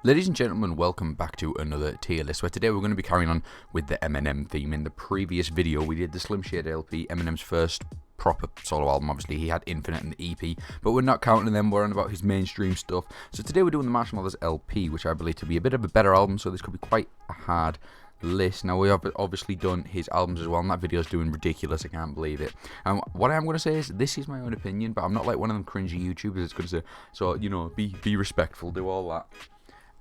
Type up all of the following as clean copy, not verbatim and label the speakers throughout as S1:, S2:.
S1: Ladies and gentlemen, welcome back to another tier list, where today we're going to be carrying on with the Eminem theme. In the previous video, we did the Slim Shady LP, Eminem's first proper solo album. Obviously, he had Infinite and the EP, but we're not counting them, we're on about his mainstream stuff. So today we're doing the Marshall Mathers LP, which I believe to be a bit of a better album, so this could be quite a hard list. Now, we have obviously done his albums as well, and that video's doing ridiculous, I can't believe it. And what I am going to say is, this is my own opinion, but I'm not like one of them cringy YouTubers that's going to say, so, you know, be respectful, do all that.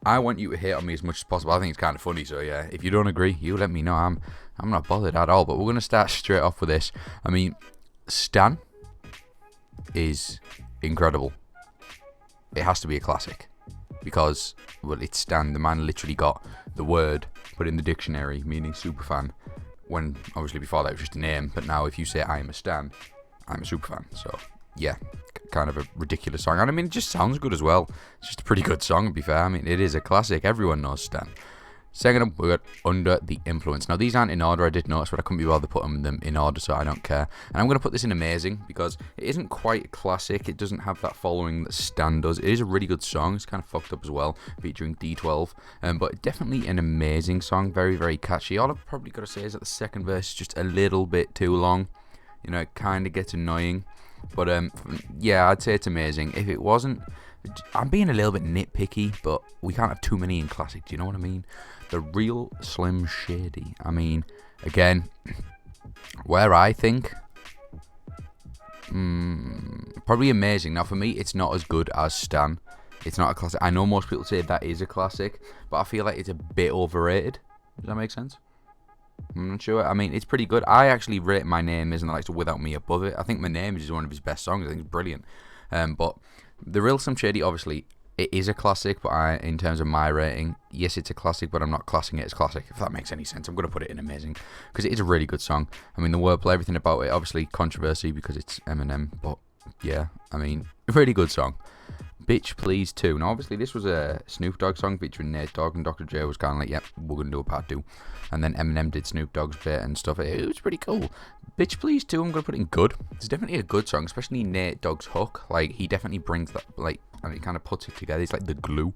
S1: I want you to hate on me as much as possible. I think it's kind of funny, so yeah, if you don't agree, you let me know. I'm not bothered at all, but we're going to start straight off with this. I mean, Stan is incredible. It has to be a classic, because, well, it's Stan. The man literally got the word put in the dictionary, meaning superfan, when, obviously, before that was just a name, but now if you say I'm a Stan, I'm a superfan, so, yeah. Kind of a ridiculous song, and I mean, it just sounds good as well. It's just a pretty good song, to be fair. I mean, it is a classic. Everyone knows Stan. Second up, we got Under the Influence. Now, these aren't in order, I did notice, but I couldn't be bothered putting them in order, so I don't care. And I'm going to put this in Amazing, because it isn't quite a classic. It doesn't have that following that Stan does. It is a really good song. It's kind of fucked up as well, featuring D12. But definitely an amazing song. Very, very catchy. All I've probably got to say is that the second verse is just a little bit too long. You know, it kind of gets annoying. But, yeah, I'd say it's amazing. If it wasn't, I'm being a little bit nitpicky, but we can't have too many in classic, do you know what I mean? The real Slim Shady. I mean, again, where I think, probably amazing. Now, for me, it's not as good as Stan. It's not a classic. I know most people say that is a classic, but I feel like it's a bit overrated. Does that make sense? I'm not sure. I mean, it's pretty good. I actually rate My Name Is and I Like to Without Me above it. I think My Name Is one of his best songs. I think it's brilliant. But The Real Slim Shady, obviously, it is a classic, but in terms of my rating, yes, it's a classic, but I'm not classing it as classic, if that makes any sense. I'm going to put it in Amazing, because it is a really good song. I mean, the wordplay, everything about it, obviously controversy because it's Eminem, but yeah, I mean, a really good song. Bitch Please 2. Now, obviously, this was a Snoop Dogg song featuring Nate Dogg, and Dr. J was kind of like, yep, we're going to do a part 2. And then Eminem did Snoop Dogg's bit and stuff. It was pretty cool. Bitch Please 2, I'm going to put it in good. It's definitely a good song, especially Nate Dogg's hook. Like, he definitely brings that, like, and he kind of puts it together. It's like the glue.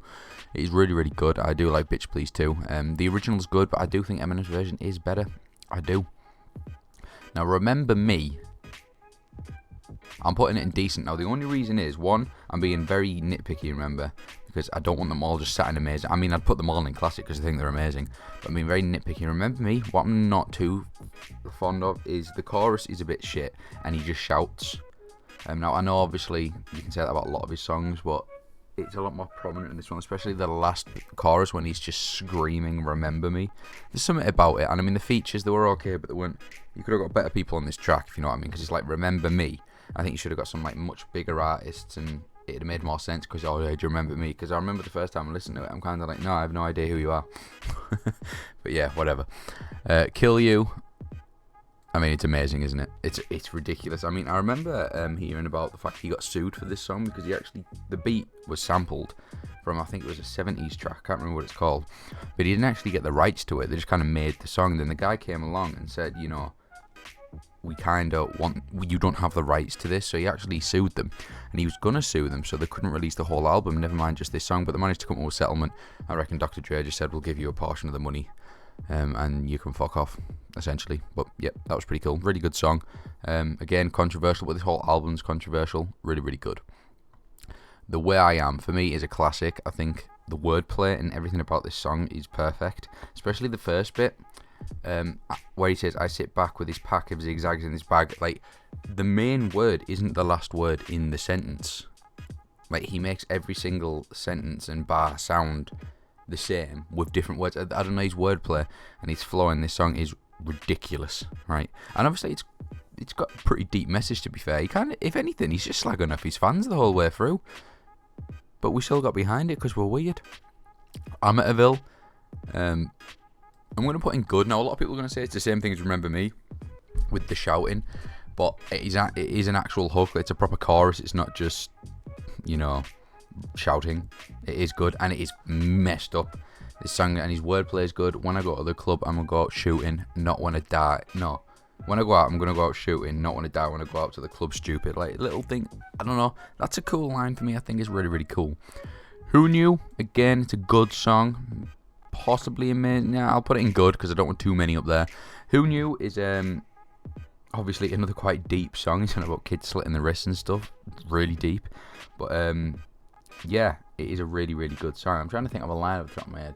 S1: It's really, really good. I do like Bitch Please 2. The original's good, but I do think Eminem's version is better. I do. Now, Remember Me, I'm putting it in decent. Now, the only reason is, one, I'm being very nitpicky, remember, because I don't want them all just sat in amazing. I mean, I'd put them all in classic because I think they're amazing, but I'm being very nitpicky. Remember Me, what I'm not too fond of is the chorus is a bit shit, and he just shouts. Now, I know, obviously, you can say that about a lot of his songs, but it's a lot more prominent in this one, especially the last chorus when he's just screaming, Remember Me. There's something about it, and I mean, the features, they were okay, but they weren't. You could have got better people on this track, if you know what I mean, because it's like, Remember Me. I think you should have got some like much bigger artists, and it'd have made more sense, because, oh, yeah, do you remember me? Because I remember the first time I listened to it, I'm kind of like, no, I have no idea who you are. But yeah, whatever. Kill You. I mean, it's amazing, isn't it? It's ridiculous. I mean, I remember hearing about the fact he got sued for this song, because the beat was sampled from, I think it was a 70s track, I can't remember what it's called, but he didn't actually get the rights to it. They just kind of made the song. Then the guy came along and said, you know, we kind of want, you don't have the rights to this, so he actually sued them, and he was gonna sue them so they couldn't release the whole album, never mind just this song, but they managed to come up with a settlement. I reckon Dr. Dre just said, we'll give you a portion of the money, and you can fuck off, essentially. But yeah, that was pretty cool. Really good song. Again, controversial, but this whole album's controversial. Really, really good. The Way I Am, for me, is a classic. I think the wordplay and everything about this song is perfect, especially the first bit. Where he says, I sit back with this pack of zigzags in this bag. Like, the main word isn't the last word in the sentence. Like, he makes every single sentence and bar sound the same with different words. I don't know, his wordplay and his flow in this song is ridiculous, right? And obviously it's got a pretty deep message, to be fair. He kind of, if anything, he's just slagging off his fans the whole way through, but we still got behind it because we're weird. Amateurville, I'm going to put in good. Now, a lot of people are going to say it's the same thing as Remember Me with the shouting, but it is an actual hook. It's a proper chorus. It's not just, you know, shouting. It is good, and it is messed up, this song, and his wordplay is good. When I go to the club, I'm going to go out shooting, not when I die. No, when I go out, I'm going to go out shooting, not when I die. When I go out to the club, stupid. Like, little thing, I don't know. That's a cool line for me. I think is really, really cool. Who Knew? Again, it's a good song. Possibly amazing. Yeah, I'll put it in good because I don't want too many up there. Who Knew is obviously another quite deep song. It's about kids slitting the wrists and stuff. It's really deep. But yeah, it is a really, really good song. I'm trying to think of a line off the top of my head.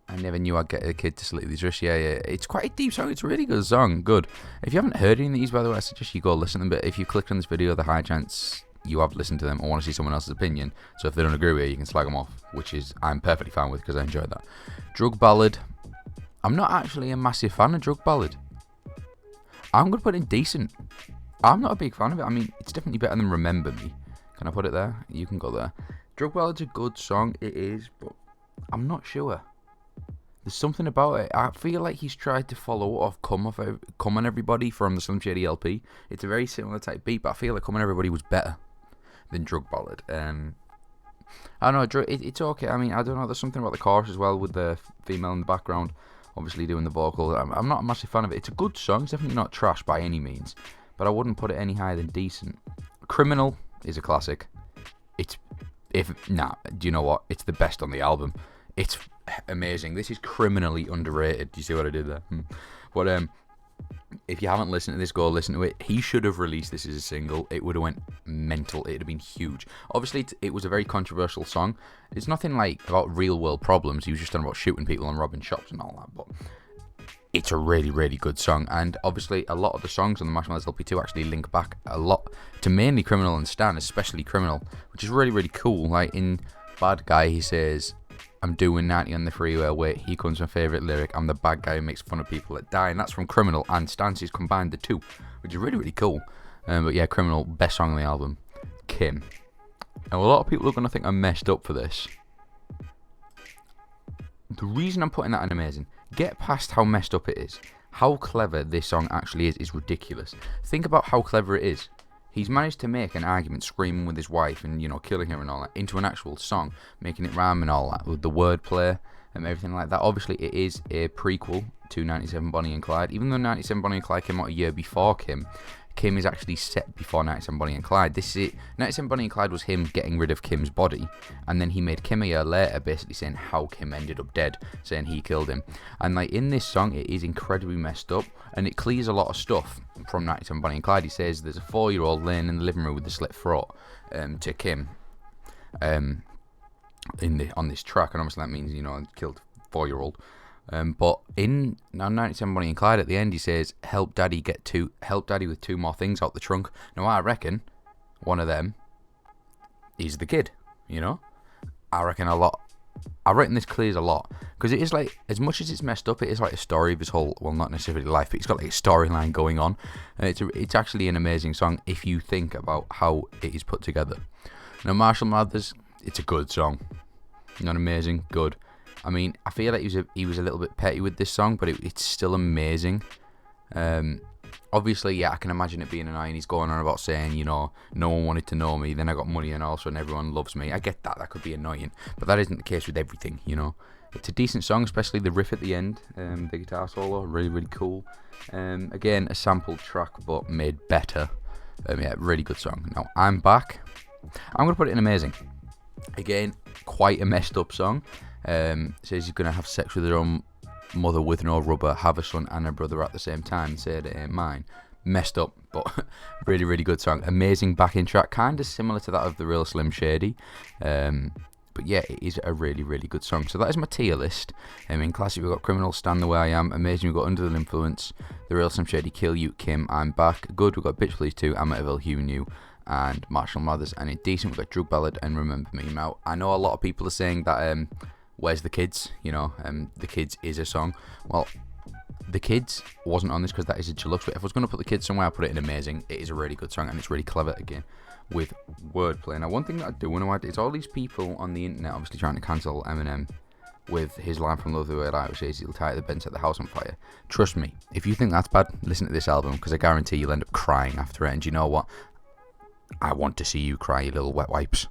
S1: I never knew I'd get a kid to slit his wrist. Yeah. It's quite a deep song. It's a really good song. Good. If you haven't heard any of these, by the way, I suggest you go listen to them. But if you clicked on this video, the high chance you have listened to them or want to see someone else's opinion. So if they don't agree with you, you can slag them off, which is I'm perfectly fine with because I enjoyed that. Drug Ballad. I'm not actually a massive fan of Drug Ballad. I'm going to put it in decent. I'm not a big fan of it. I mean, it's definitely better than Remember Me. Can I put it there? You can go there. Drug Ballad's a good song. It is, but I'm not sure. There's something about it. I feel like he's tried to follow off Come On Everybody from the Slim Shady LP. It's a very similar type beat, but I feel like Come On Everybody was better than Drug Ballad. I don't know, it's okay. I mean, I don't know, there's something about the chorus as well with the female in the background, obviously doing the vocal. I'm not a massive fan of it. It's a good song. It's definitely not trash by any means, but I wouldn't put it any higher than decent. Criminal is a classic. Do you know what? It's the best on the album. It's amazing. This is criminally underrated. Do you see what I did there? But if you haven't listened to this, go listen to it. He should have released this as a single. It would have went mental. It would have been huge. Obviously, it was a very controversial song. It's nothing like about real world problems. He was just talking about shooting people and robbing shops and all that. But it's a really, really good song. And obviously, a lot of the songs on the Marshmallows LP2 actually link back a lot to mainly Criminal and Stan, especially Criminal, which is really, really cool. Like in Bad Guy, he says, I'm doing 90 on the freeway, wait, here comes my favourite lyric, I'm the bad guy who makes fun of people that die, and that's from Criminal and Stancy's combined the two, which is really, really cool. But yeah, Criminal, best song on the album. Kim. Now, a lot of people are going to think I'm messed up for this. The reason I'm putting that in amazing, get past how messed up it is. How clever this song actually is ridiculous. Think about how clever it is. He's managed to make an argument screaming with his wife and, you know, killing her and all that into an actual song, making it rhyme and all that with the wordplay and everything like that. Obviously, it is a prequel to 97 Bonnie and Clyde. Even though 97 Bonnie and Clyde came out a year before Kim, Kim is actually set before 97 Bonnie and Clyde. This is it. 97 Bonnie and Clyde was him getting rid of Kim's body, and then he made Kim a year later basically saying how Kim ended up dead, saying he killed him. And like in this song, it is incredibly messed up, and it clears a lot of stuff from 97 Bonnie and Clyde. He says there's a 4-year-old laying in the living room with a slit throat to Kim on this track, and obviously that means, you know, killed 4-year-old. But in 97 Bonnie and Clyde at the end, he says, help daddy with 2 more things out the trunk. Now I reckon one of them is the kid, you know. I reckon this clears a lot, because it is like, as much as it's messed up, it is like a story of his whole, well, not necessarily life, but it's got like a storyline going on. It's actually an amazing song if you think about how it is put together. Now Marshall Mathers, it's a good song. Not amazing, good. I mean, I feel like he was a little bit petty with this song, but it's still amazing. Obviously, yeah, I can imagine it being annoying. He's going on about saying, you know, no one wanted to know me, then I got money and all of a sudden everyone loves me. I get that could be annoying, but that isn't the case with everything, you know. It's a decent song, especially the riff at the end, the guitar solo, really, really cool. Again, a sampled track, but made better. Yeah, really good song. Now, I'm Back. I'm going to put it in amazing. Again, quite a messed up song. Says he's going to have sex with her own mother with no rubber, have a son and a brother at the same time, said it ain't mine. Messed up, but really, really good song. Amazing backing track, kind of similar to that of the real Slim Shady. But yeah, it is a really, really good song. So that is my tier list. In classic, we've got Criminal, Stand the Way I Am. Amazing, we've got Under the Influence, The Real Slim Shady, Kill You, Kim, I'm Back. Good, we've got Bitch Please 2, Amityville, Who Knew, and Marshall Mathers. And in decent, we've got Drug Ballad and Remember Me. Now, I know a lot of people are saying that Where's the Kids? You know, The Kids is a song. Well, The Kids wasn't on this because that is a deluxe, but if I was going to put The Kids somewhere, I'd put it in amazing. It is a really good song, and it's really clever, again, with wordplay. Now, one thing that I do want to add is all these people on the internet obviously trying to cancel Eminem with his line from Love the Way I Lie, which says he'll tie the bend, set the house on fire. Trust me, if you think that's bad, listen to this album, because I guarantee you'll end up crying after it, and you know what? I want to see you cry, you little wet wipes.